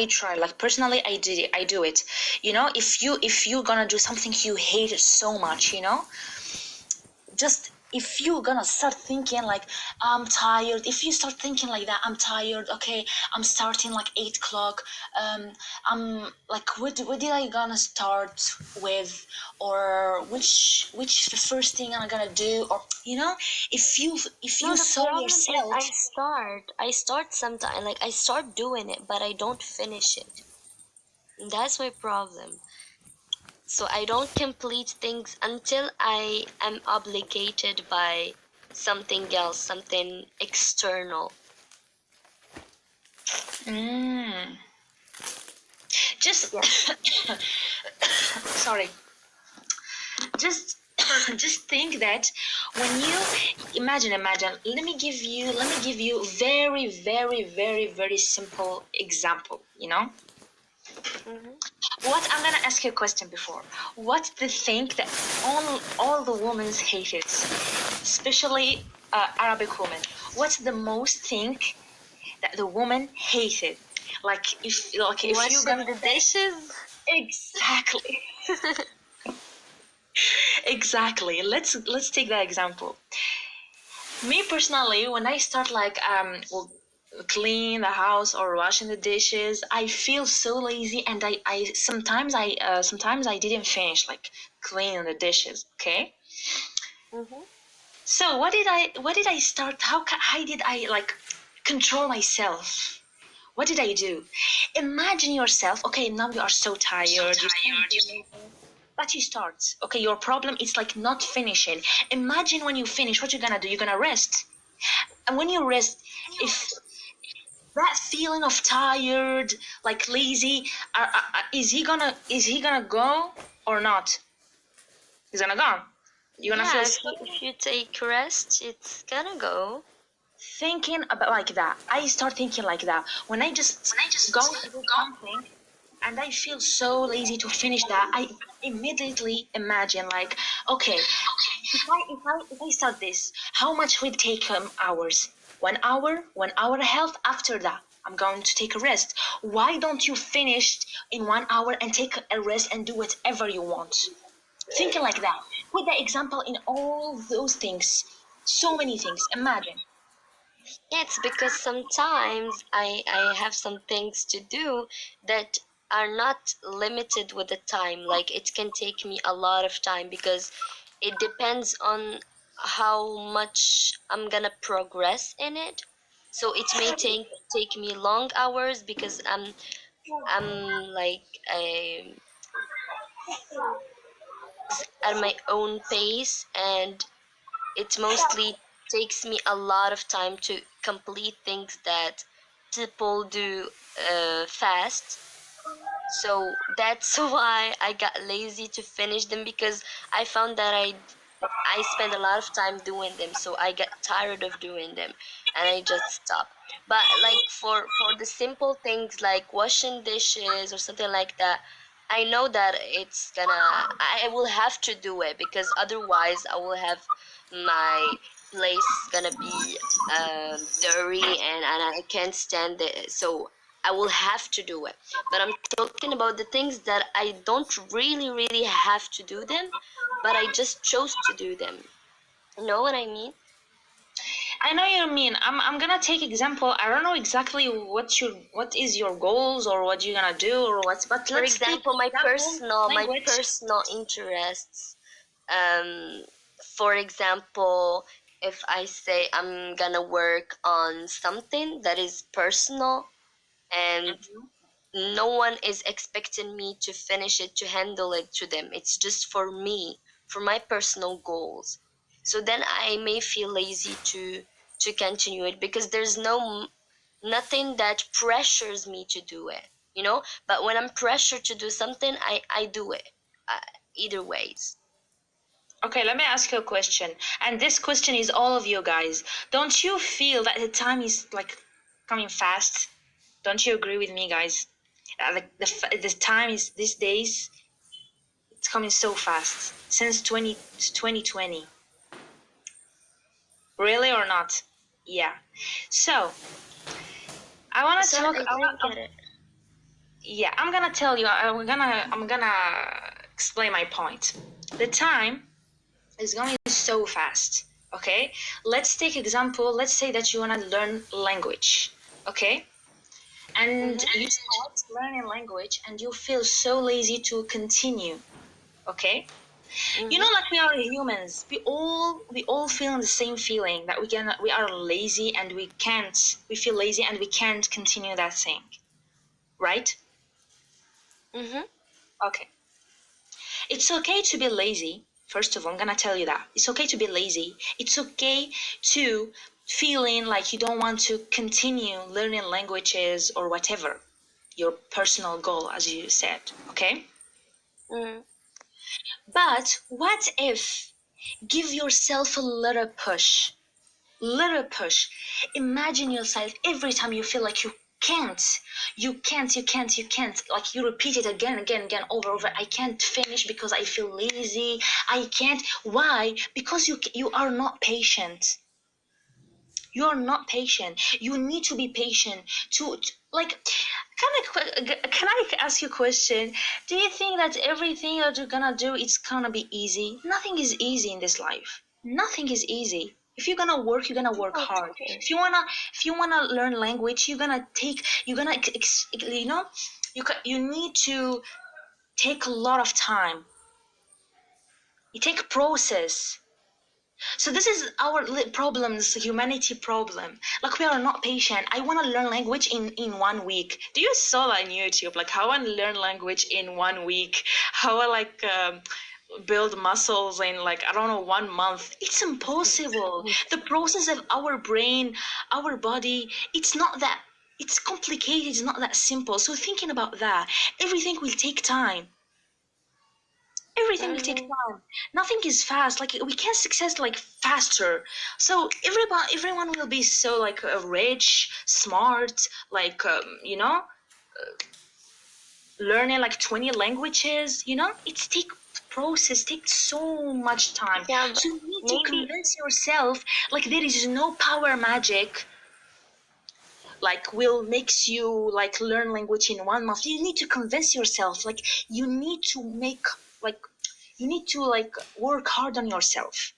try, like personally I do it. You know, if you're gonna do something you hate so much, you know, just if you're gonna start thinking like I'm tired, if you start thinking like that, I'm tired, okay, I'm starting like 8 o'clock, I'm like what did I gonna start with, or which the first thing I'm gonna do, or you know, if you No, the saw problem is yourself. I start sometime, like I start doing it, but I don't finish it. That's my problem. So I don't complete things until I am obligated by something else, something external. Just sorry, just just think that when you imagine, let me give you very simple example, you know. Mm-hmm. What, I'm gonna ask you a question before. What's the thing that all the women hate it, especially Arabic women? What's the most thing that the woman hated? Like if you're Washing gonna the dishes. exactly. Exactly. Let's take that example. Me personally, when I start like well, clean the house or washing the dishes, I feel so lazy, and I sometimes I didn't finish like cleaning the dishes. Okay. Mm-hmm. So what did I start? How did I like control myself? What did I do? Imagine yourself. Okay, now you are so tired. But you start. Okay, your problem is like not finishing. Imagine when you finish, what you're gonna do? You're gonna rest. And when you rest, if that feeling of tired, like lazy, is he gonna go or not? He's gonna go. You're gonna feel Yeah, so. if you take rest, it's gonna go. Thinking about like that. I start thinking like that when I just go to do something and I feel so lazy to finish that. I immediately imagine like, okay, if I start this, how much will it take hours? 1 hour, 1 hour and a half. After that, I'm going to take a rest. Why don't you finish in 1 hour and take a rest and do whatever you want? Thinking like that. Put that example in all those things. So many things. Imagine. Yeah, it's because sometimes I have some things to do that are not limited with the time. Like it can take me a lot of time because it depends on how much I'm gonna progress in it. So it may take me long hours because I'm like at my own pace, and it mostly takes me a lot of time to complete things that people do fast. So that's why I got lazy to finish them, because I found that I spend a lot of time doing them, so I get tired of doing them and I just stop. But like for the simple things like washing dishes or something like that, I know that I will have to do it, because otherwise I will have my place gonna be dirty, and I can't stand it. So I will have to do it. But I'm talking about the things that I don't really have to do them, but I just chose to do them. You know what I mean? I know you mean. I'm gonna take example. I don't know exactly what is your goals or what you're gonna do or what. But For let's take example, example my language. personal interests. Um, for example, if I say I'm gonna work on something that is personal, and no one is expecting me to finish it, to handle it to them. It's just for me, for my personal goals. So then I may feel lazy to continue it, because there's nothing that pressures me to do it, you know. But when I'm pressured to do something, I do it, uh, either ways. Okay, let me ask you a question. And this question is all of you guys. Don't you feel that the time is like coming fast? Don't you agree with me, guys? Like the time is these days. It's coming so fast since 2020. Really or not? Yeah. So I want to Sorry, talk. I didn't get it. yeah, I'm gonna tell you. I'm gonna explain my point. The time is going so fast. Okay, let's take example. Let's say that you wanna learn language. Okay, and Mm-hmm. you start learning language, and you feel so lazy to continue. Okay, you know, Mm-hmm. like we are humans. We all feel the same feeling that we are lazy and we can't. We feel lazy and we can't continue that thing. Right? Mm-hmm. Okay. It's okay to be lazy. First of all, I'm gonna tell you that. It's okay to be lazy. It's okay to feeling like you don't want to continue learning languages or whatever. Your personal goal, as you said. Okay? Mm-hmm. But what if give yourself a little push? Little push. Imagine yourself every time you feel like you can't, like you repeat it again, over. I can't finish because I feel lazy. I can't. Why? Because you are not patient. You are not patient. You need to be patient to like. Can I ask you a question? Do you think that everything that you're gonna do it's gonna be easy? Nothing is easy in this life. Nothing is easy. If you're gonna work, you're gonna work Of hard. course. If you wanna learn language, you're gonna you need to take a lot of time. You take process. So this is our problems, humanity problem. Like we are not patient. I want to learn language in 1 week. Do you saw that on YouTube? Like how I learn language in 1 week? How I build muscles in like I don't know 1 month? It's impossible. The process of our brain, our body, it's not that. It's complicated. It's not that simple. So thinking about that, everything will take time. Everything will take Mm-hmm. time. Nothing is fast. Like we can success like faster. So everyone will be so like rich, smart, like learning like 20 languages. It's take process takes so much time. Yeah, but So you need to maybe. convince yourself like there is no power magic like will makes you like learn language in 1 month. You need to convince yourself like you need to make like you need to like work hard on yourself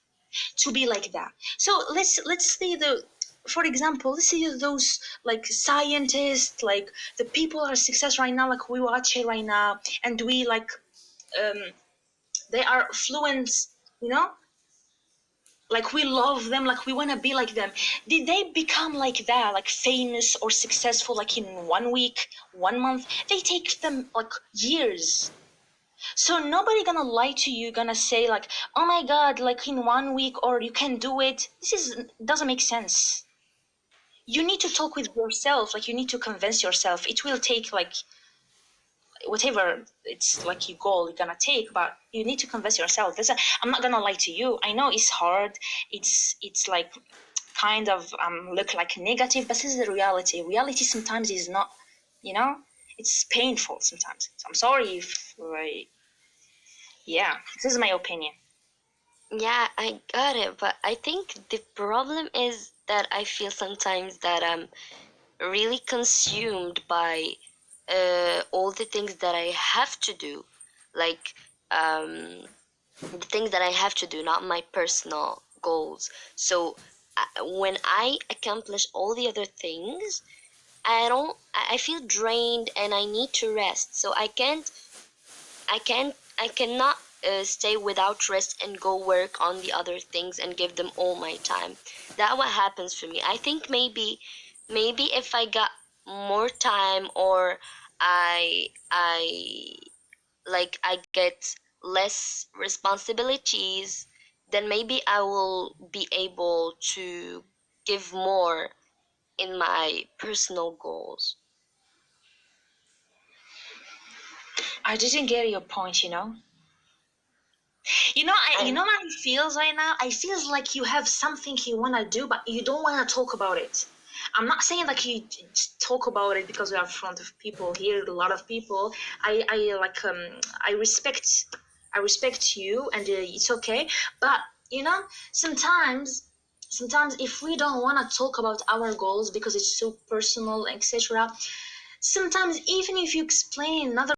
to be like that. So let's see the for example, let's see those like scientists, like the people are success right now, like we watch it right now, and we like um they are fluent, you know, like we love them, like we want to be like them. Did they become like that, like famous or successful like in 1 week, 1 month? They take them like years. So nobody gonna lie to you, gonna say like, "Oh my God, like in 1 week or you can do it." This is doesn't make sense. You need to talk with yourself, like you need to convince yourself. It will take like whatever it's like your goal you're gonna take, but you need to convince yourself. I'm not gonna lie to you. I know it's hard. It's like kind of look like negative, but this is the reality. Reality sometimes is not, you know, it's painful sometimes. So I'm sorry if yeah, this is my opinion. Yeah, I got it, but I think the problem is that I feel sometimes that I'm really consumed by all the things that I have to do, like the things that I have to do, not my personal goals. So when I accomplish all the other things, I feel drained and I need to rest. So I cannot stay without rest and go work on the other things and give them all my time. That what happens for me. I think maybe if I got more time, or I like I get less responsibilities, then maybe I will be able to give more in my personal goals. I didn't get your point, you know. You know how it feels right now? I feels like you have something you wanna do, but you don't wanna talk about it. I'm not saying like you just talk about it because we are in front of people here, a lot of people. I respect you, and it's okay. But you know, sometimes, sometimes if we don't wanna talk about our goals because it's so personal, etc., Sometimes even if you explain another